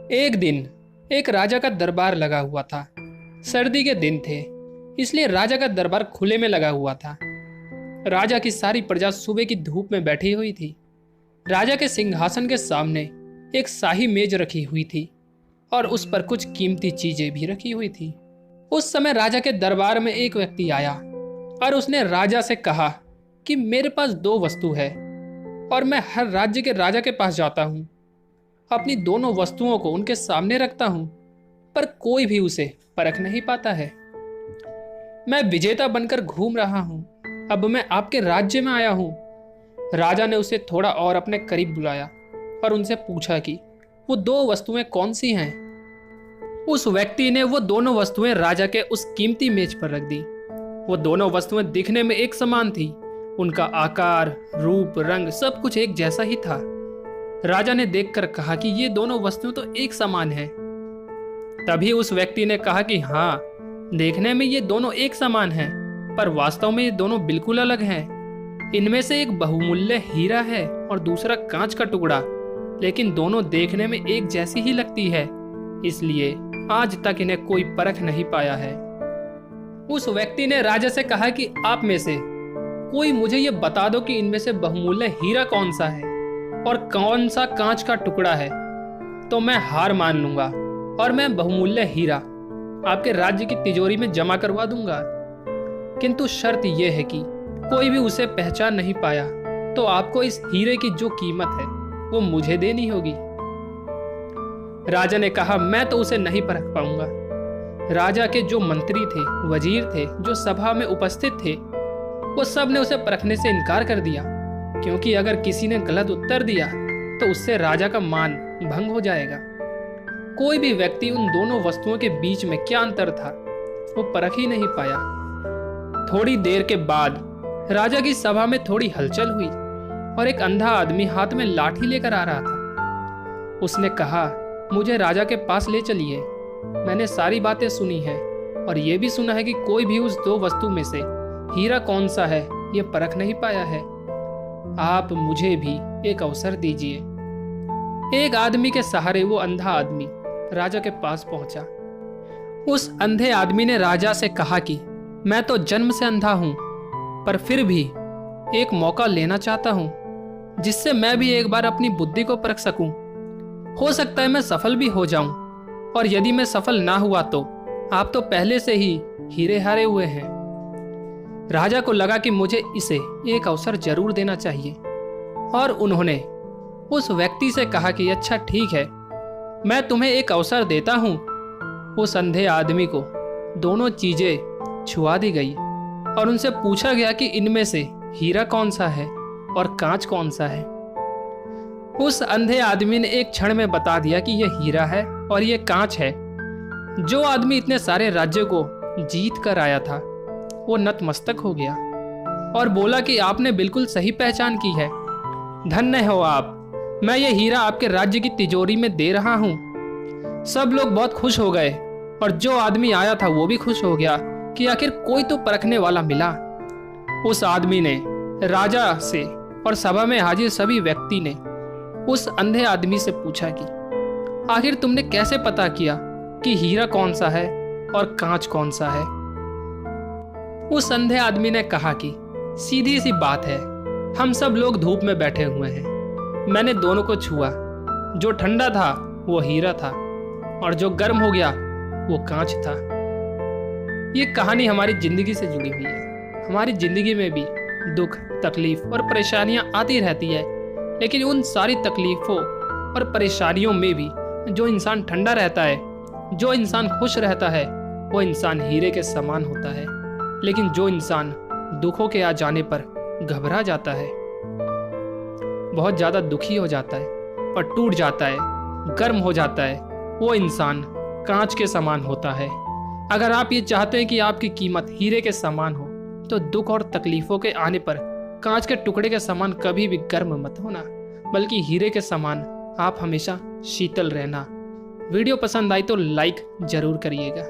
एक दिन एक राजा का दरबार लगा हुआ था। सर्दी के दिन थे, इसलिए राजा का दरबार खुले में लगा हुआ था। राजा की सारी प्रजा सुबह की धूप में बैठी हुई थी। राजा के सिंहासन के सामने एक शाही मेज रखी हुई थी और उस पर कुछ कीमती चीजें भी रखी हुई थी। उस समय राजा के दरबार में एक व्यक्ति आया और उसने राजा से कहा कि मेरे पास दो वस्तु है और मैं हर राज्य के राजा के पास जाता हूँ, अपनी दोनों वस्तुओं को उनके सामने रखता हूँ, पर कोई भी उसे परख नहीं पाता है। मैं विजेता बनकर घूम रहा हूँ, अब मैं आपके राज्य में आया हूँ। राजा ने उसे थोड़ा और अपने करीब बुलाया और उनसे पूछा कि वो दो वस्तुएं कौन सी हैं। उस व्यक्ति ने वो दोनों वस्तुएं राजा के उस कीमती मेज पर रख दी। वो दोनों वस्तुएं दिखने में एक समान थी, उनका आकार, रूप, रंग सब कुछ एक जैसा ही था। राजा ने देखकर कहा कि ये दोनों वस्तुएं तो एक समान हैं। तभी उस व्यक्ति ने कहा कि हाँ, देखने में ये दोनों एक समान हैं, पर वास्तव में ये दोनों बिल्कुल अलग हैं। इनमें से एक बहुमूल्य हीरा है और दूसरा कांच का टुकड़ा, लेकिन दोनों देखने में एक जैसी ही लगती है, इसलिए आज तक इन्हें कोई परख नहीं पाया है। उस व्यक्ति ने राजा से कहा कि आप में से कोई मुझे ये बता दो कि इनमें से बहुमूल्य हीरा कौन सा है और कौन सा कांच का टुकड़ा है, तो मैं हार मान लूंगा और मैं बहुमूल्य हीरा आपके राज्य की तिजोरी में जमा करवा दूंगा। किंतु शर्त यह है कि कोई भी उसे पहचान नहीं पाया तो आपको इस हीरे की जो कीमत है वो मुझे देनी होगी। राजा ने कहा, मैं तो उसे नहीं परख पाऊंगा। राजा के जो मंत्री थे, वजीर थे, जो सभा में उपस्थित थे, वो सब ने उसे परखने से इनकार कर दिया, क्योंकि अगर किसी ने गलत उत्तर दिया तो उससे राजा का मान भंग हो जाएगा। कोई भी व्यक्ति उन दोनों वस्तुओं के बीच में क्या अंतर था वो परख ही नहीं पाया। थोड़ी देर के बाद राजा की सभा में थोड़ी हलचल हुई और एक अंधा आदमी हाथ में लाठी लेकर आ रहा था। उसने कहा, मुझे राजा के पास ले चलिए। मैंने सारी बातें सुनी हैं और ये भी सुना है कि कोई भी उस दो वस्तु में से हीरा कौन सा है ये परख नहीं पाया है। आप मुझे भी एक अवसर दीजिए। एक आदमी के सहारे वो अंधा आदमी राजा के पास पहुंचा। उस अंधे आदमी ने राजा से कहा कि मैं तो जन्म से अंधा हूं, पर फिर भी एक मौका लेना चाहता हूं, जिससे मैं भी एक बार अपनी बुद्धि को परख सकूं। हो सकता है मैं सफल भी हो जाऊं, और यदि मैं सफल ना हुआ तो आप तो पहले से ही हीरे हारे हुए हैं। राजा को लगा कि मुझे इसे एक अवसर जरूर देना चाहिए, और उन्होंने उस व्यक्ति से कहा कि अच्छा ठीक है, मैं तुम्हें एक अवसर देता हूं। उस अंधे आदमी को दोनों चीजें छुआ दी गई और उनसे पूछा गया कि इनमें से हीरा कौन सा है और कांच कौन सा है। उस अंधे आदमी ने एक क्षण में बता दिया कि यह हीरा है और यह कांच है। जो आदमी इतने सारे राज्य को जीत कर आया था वो नतमस्तक हो गया और बोला कि आपने बिल्कुल सही पहचान की है। धन्य हो आप, मैं ये हीरा आपके राज्य की तिजोरी में दे रहा हूँ। सब लोग बहुत खुश हो गए और जो आदमी आया था वो भी खुश हो गया कि आखिर कोई तो परखने वाला मिला। उस आदमी ने राजा से और सभा में हाजिर सभी व्यक्ति ने उस अंधे आदमी से पूछा कि आखिर तुमने कैसे पता किया कि हीरा कौन सा है और कांच कौन सा है। उस अंधे आदमी ने कहा कि सीधी सी बात है, हम सब लोग धूप में बैठे हुए हैं। मैंने दोनों को छुआ, जो ठंडा था वो हीरा था और जो गर्म हो गया वो कांच था। ये कहानी हमारी जिंदगी से जुड़ी हुई है। हमारी जिंदगी में भी दुख, तकलीफ और परेशानियां आती रहती है, लेकिन उन सारी तकलीफों और परेशानियों में भी जो इंसान ठंडा रहता है, जो इंसान खुश रहता है, वो इंसान हीरे के समान होता है। लेकिन जो इंसान दुखों के आ जाने पर घबरा जाता है, बहुत ज़्यादा दुखी हो जाता है और टूट जाता है, गर्म हो जाता है, वो इंसान कांच के समान होता है। अगर आप ये चाहते हैं कि आपकी कीमत हीरे के समान हो, तो दुख और तकलीफों के आने पर कांच के टुकड़े के समान कभी भी गर्म मत होना, बल्कि हीरे के समान आप हमेशा शीतल रहना। वीडियो पसंद आई तो लाइक जरूर करिएगा।